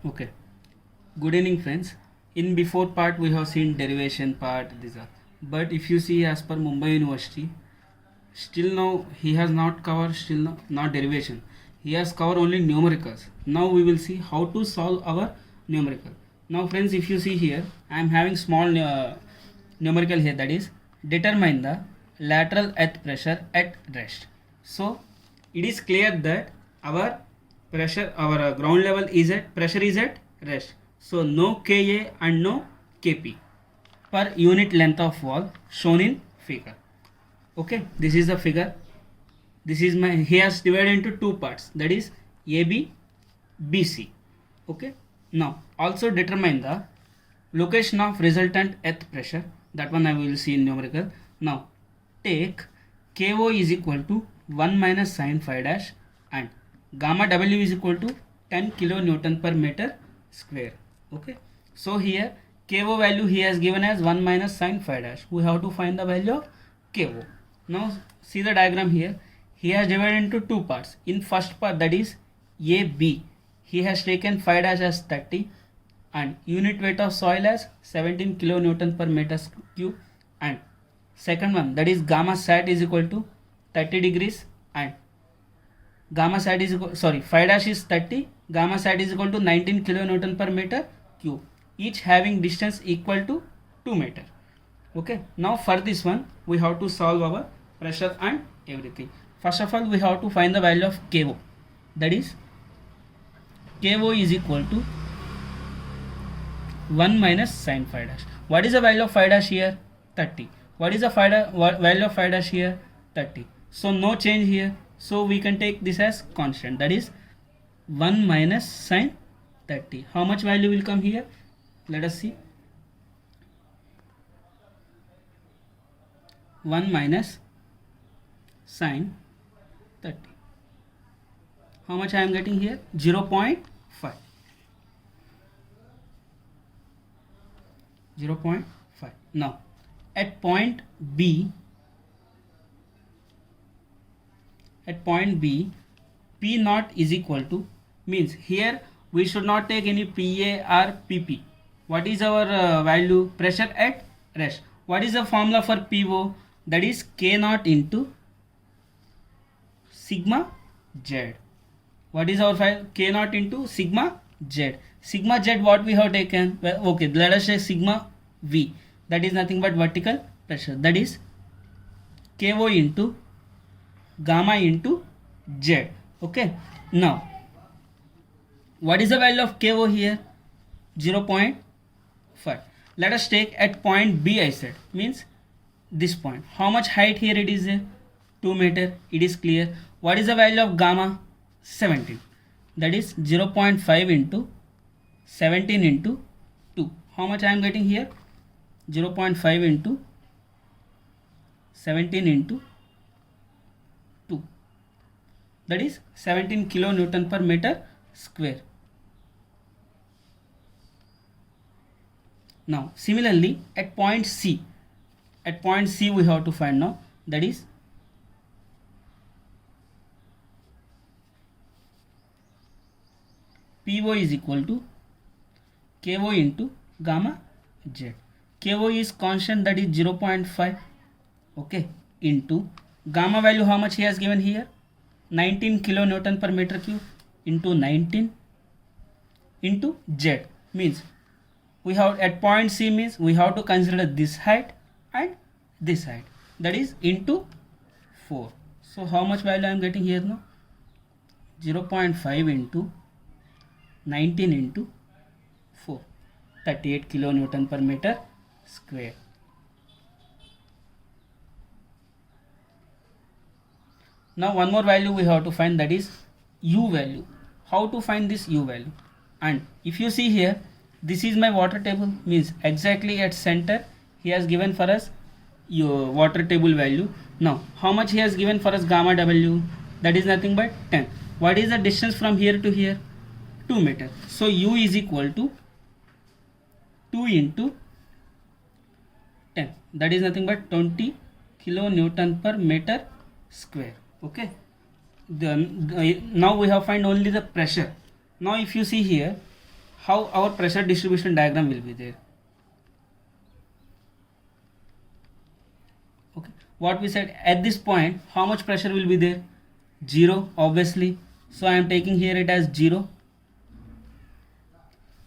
Okay. Good evening, friends. In before part we have seen derivation part. These are. But if you see as per Mumbai University, still now he has not covered still not derivation. He has covered only numericals. Now we will see how to solve our numerical. Now, friends, if you see here, I am having small numerical here. That is, determine the lateral earth pressure at rest. So it is clear that our pressure, our ground level is at pressure is at rest. So no Ka and no Kp per unit length of wall shown in figure. Okay, this is the figure. This is my, he has divided into two parts, that is AB, BC. Okay, now also determine the location of resultant earth pressure. That one I will see in numerical. Now take KO is equal to 1 minus sine phi dash and gamma W is equal to 10 kilonewton per meter square. Okay, so here KO value he has given as 1 minus sine phi dash. We have to find the value of KO. Now see the diagram here. He has divided into two parts. In first part, that is AB, he has taken phi dash as 30 and unit weight of soil as 17 kilonewton per meter cube, and second one, that is gamma sat is equal to 30 degrees and gamma sat is equal, sorry, phi dash is 30, gamma sat is equal to 19 kilonewton per meter cube, each having distance equal to 2 meter. Okay, now for this one we have to solve our pressure and everything. First of all, we have to find the value of KO. That is, KO is equal to 1 minus sine phi dash. What is the value of phi dash here? 30. What is the value of phi dash here? 30. So no change here. So we can take this as constant. That is 1 minus sine 30. How much value will come here? Let us see. 1 minus sine 30. How much I am getting here? 0.5. 0.5. Now at point B, P naught is equal to, means here we should not take any PA or PP. What is our value? Pressure at rest. What is the formula for PO? That is K naught into sigma Z. What is our file? K naught into sigma Z. Sigma Z what we have taken? Well, okay, let us say sigma V. That is nothing but vertical pressure. That is KO into gamma into Z. Okay. Now, what is the value of KO here? 0.5. Let us take at point B, I said, means this point. How much height here it is? 2 meter. It is clear. What is the value of gamma? 17. That is 0.5 into 17 into 2. How much I am getting here? 0.5 into 17 into 2. That is 17 kilonewton per meter square. Now similarly at point C we have to find now, that is PO is equal to KO into gamma Z. KO is constant, that is 0.5. Okay, into gamma value how much he has given here? 19 kilonewton per meter cube into 19 into Z, means we have at point C, means we have to consider this height and this height, that is into 4. So how much value I am getting here now? 0.5 into 19 into 4, 38 kilonewton per meter square. Now one more value we have to find, that is U value. How to find this U value? And if you see here, this is my water table, means exactly at center he has given for us your water table value. Now how much he has given for us gamma W? That is nothing but 10. What is the distance from here to here? 2 meter. So U is equal to 2 into 10. That is nothing but 20 kilonewton per meter square. Okay. Then now we have find only the pressure. Now if you see here, how our pressure distribution diagram will be there. Okay, what we said at this point, how much pressure will be there? 0, obviously. So I am taking here it as 0.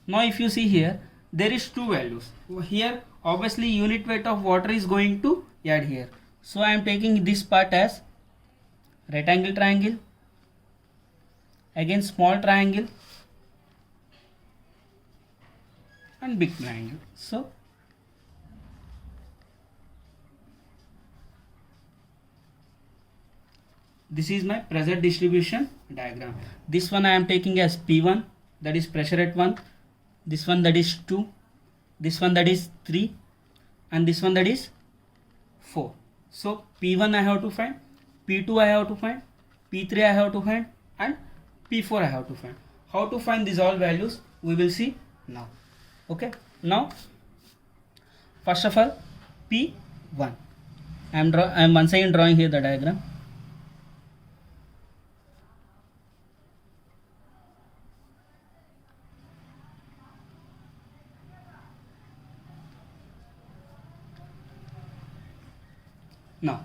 Now if you see here, there is two values. Here obviously unit weight of water is going to add here. So I am taking this part as rectangle triangle, again small triangle and big triangle. So this is my pressure distribution diagram. This one I am taking as P1, that is pressure at 1. This one that is 2. This one that is 3. And this one that is 4. So P1 I have to find, P2 I have to find, P3 I have to find, and P4 I have to find. How to find these all values we will see now. Okay. Now first of all P1. I am once again drawing here the diagram. Now,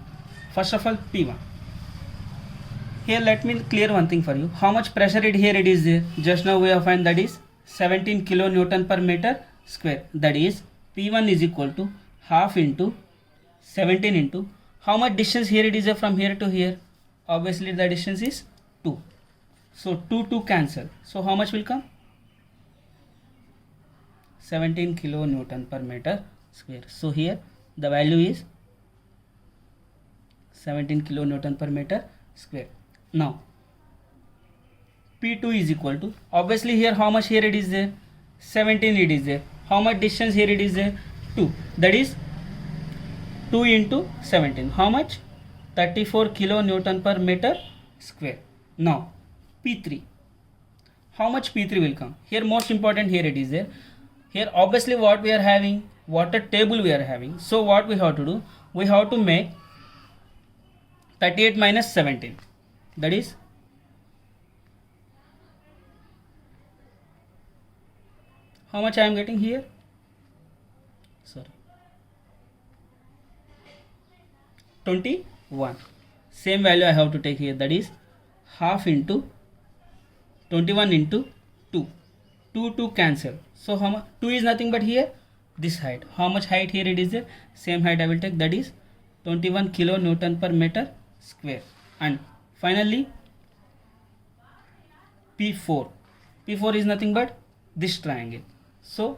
first of all, P1. Here, let me clear one thing for you. How much pressure here it is there? Just now we have found that is 17 kilonewton per meter square. That is P1 is equal to half into 17 into how much distance here it is from here to here? Obviously, the distance is 2. So 2 cancel. So how much will come? 17 kilonewton per meter square. So here the value is 17 kilonewton per meter square. Now P2 is equal to, obviously here how much here it is there? 17 it is there. How much distance here it is there? 2. That is 2 into 17. How much? 34 kilonewton per meter square. Now P3. How much P3 will come? Here most important here it is there. Here obviously what we are having? Water table we are having. So what we have to do? We have to make 38 minus 17, that is how much I am getting here? Sorry, 21. Same value I have to take here, that is half into 21 into 2. 2 cancel. So how much? 2 is nothing but here this height. How much height here it is there? Same height I will take, that is 21 kilonewton per meter square. And finally P4. P4 is nothing but this triangle. So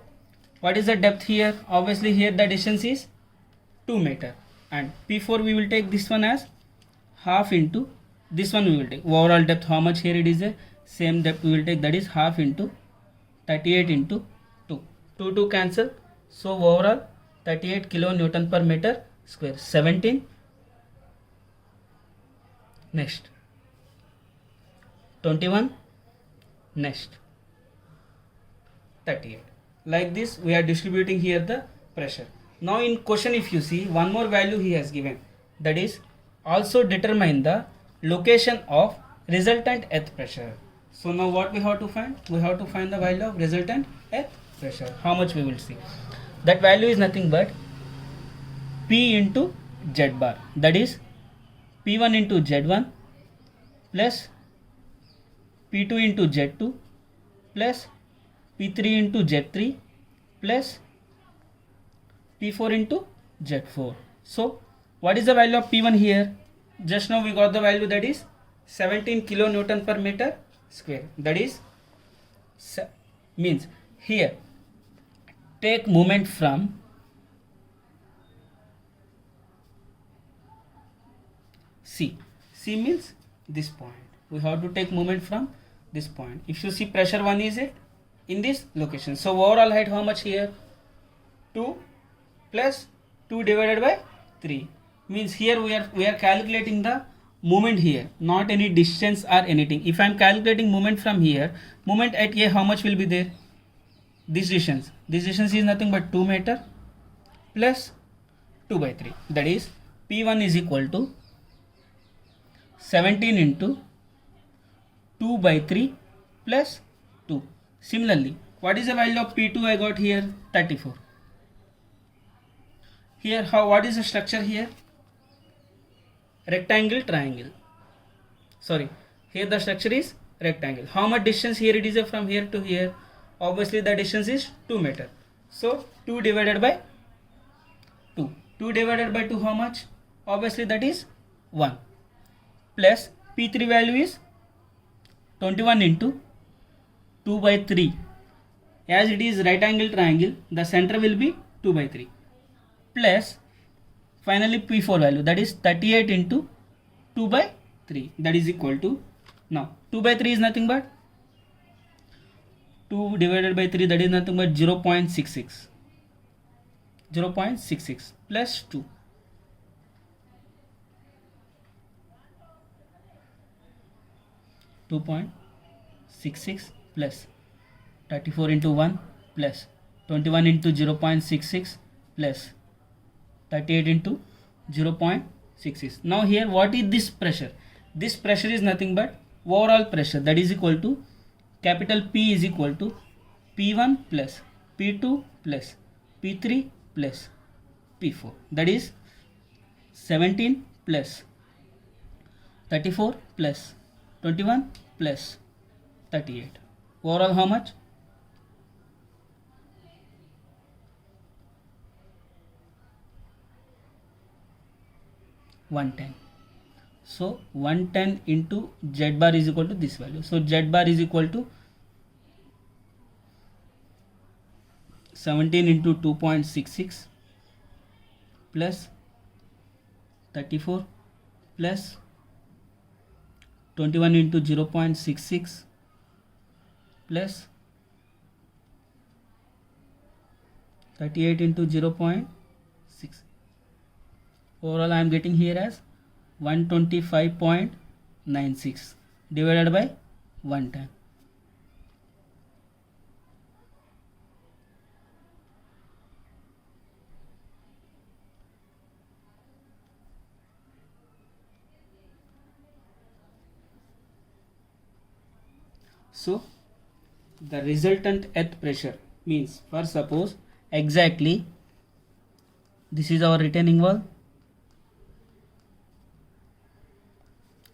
what is the depth here? Obviously here the distance is 2 meter, and P4 we will take this one as half into this one we will take. Overall depth how much here it is there? Same depth we will take, that is half into 38 into 2. 2 cancel. So overall 38 kilonewton per meter square. 17. Next 21. Next 38. Like this we are distributing here the pressure. Now in question if you see, one more value he has given, that is also determine the location of resultant earth pressure. So now what we have to find? We have to find the value of resultant earth pressure. How much we will see? That value is nothing but P into Z bar, that is P1 into Z1 plus P2 into Z2 plus P3 into Z3 plus P4 into Z4. So what is the value of P1 here? Just now we got the value, that is 17 kilonewton per meter square. That is means here take moment from C. C means this point. We have to take moment from this point. If you see pressure 1 is it in this location. So overall height how much here? 2 plus 2 divided by 3. Means here we are calculating the moment here, not any distance or anything. If I am calculating moment from here, moment at A how much will be there? This distance. This distance is nothing but 2 meter plus 2 by 3. That is P1 is equal to 17 into 2 by 3 plus 2. Similarly, What is the value of P2 I got here? 34. Here, what is the structure here? Rectangle, triangle. Sorry, here the structure is rectangle. How much distance here it is from here to here? Obviously the distance is 2 meter. So 2 divided by 2. 2 divided by 2 how much? Obviously that is 1. Plus P3 value is 21 into 2 by 3. As it is right angle triangle, the center will be 2 by 3. Plus finally P4 value, that is 38 into 2 by 3, that is equal to, now 2 by 3 is nothing but 2 divided by 3, that is nothing but 0.66. 0.66 plus 2. 2.66 plus 34 into 1 plus 21 into 0.66 plus 38 into 0.66. Now here what is this pressure? This pressure is nothing but overall pressure, that is equal to capital P is equal to P1 plus P2 plus P3 plus P4, that is 17 plus 34 plus 21 plus 38. Overall how much? 110. So 110 into Z bar is equal to this value. So Z bar is equal to 17 into 2.66 plus 34 plus 21 into 0.66 plus 38 into 0.6. Overall I am getting here as 125.96 divided by 110. So the resultant earth pressure means, for suppose exactly this is our retaining wall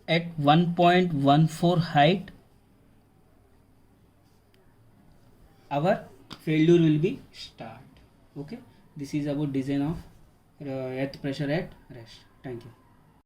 at 1.14 height, our failure will be start. Okay, this is about design of earth pressure at rest. Thank you.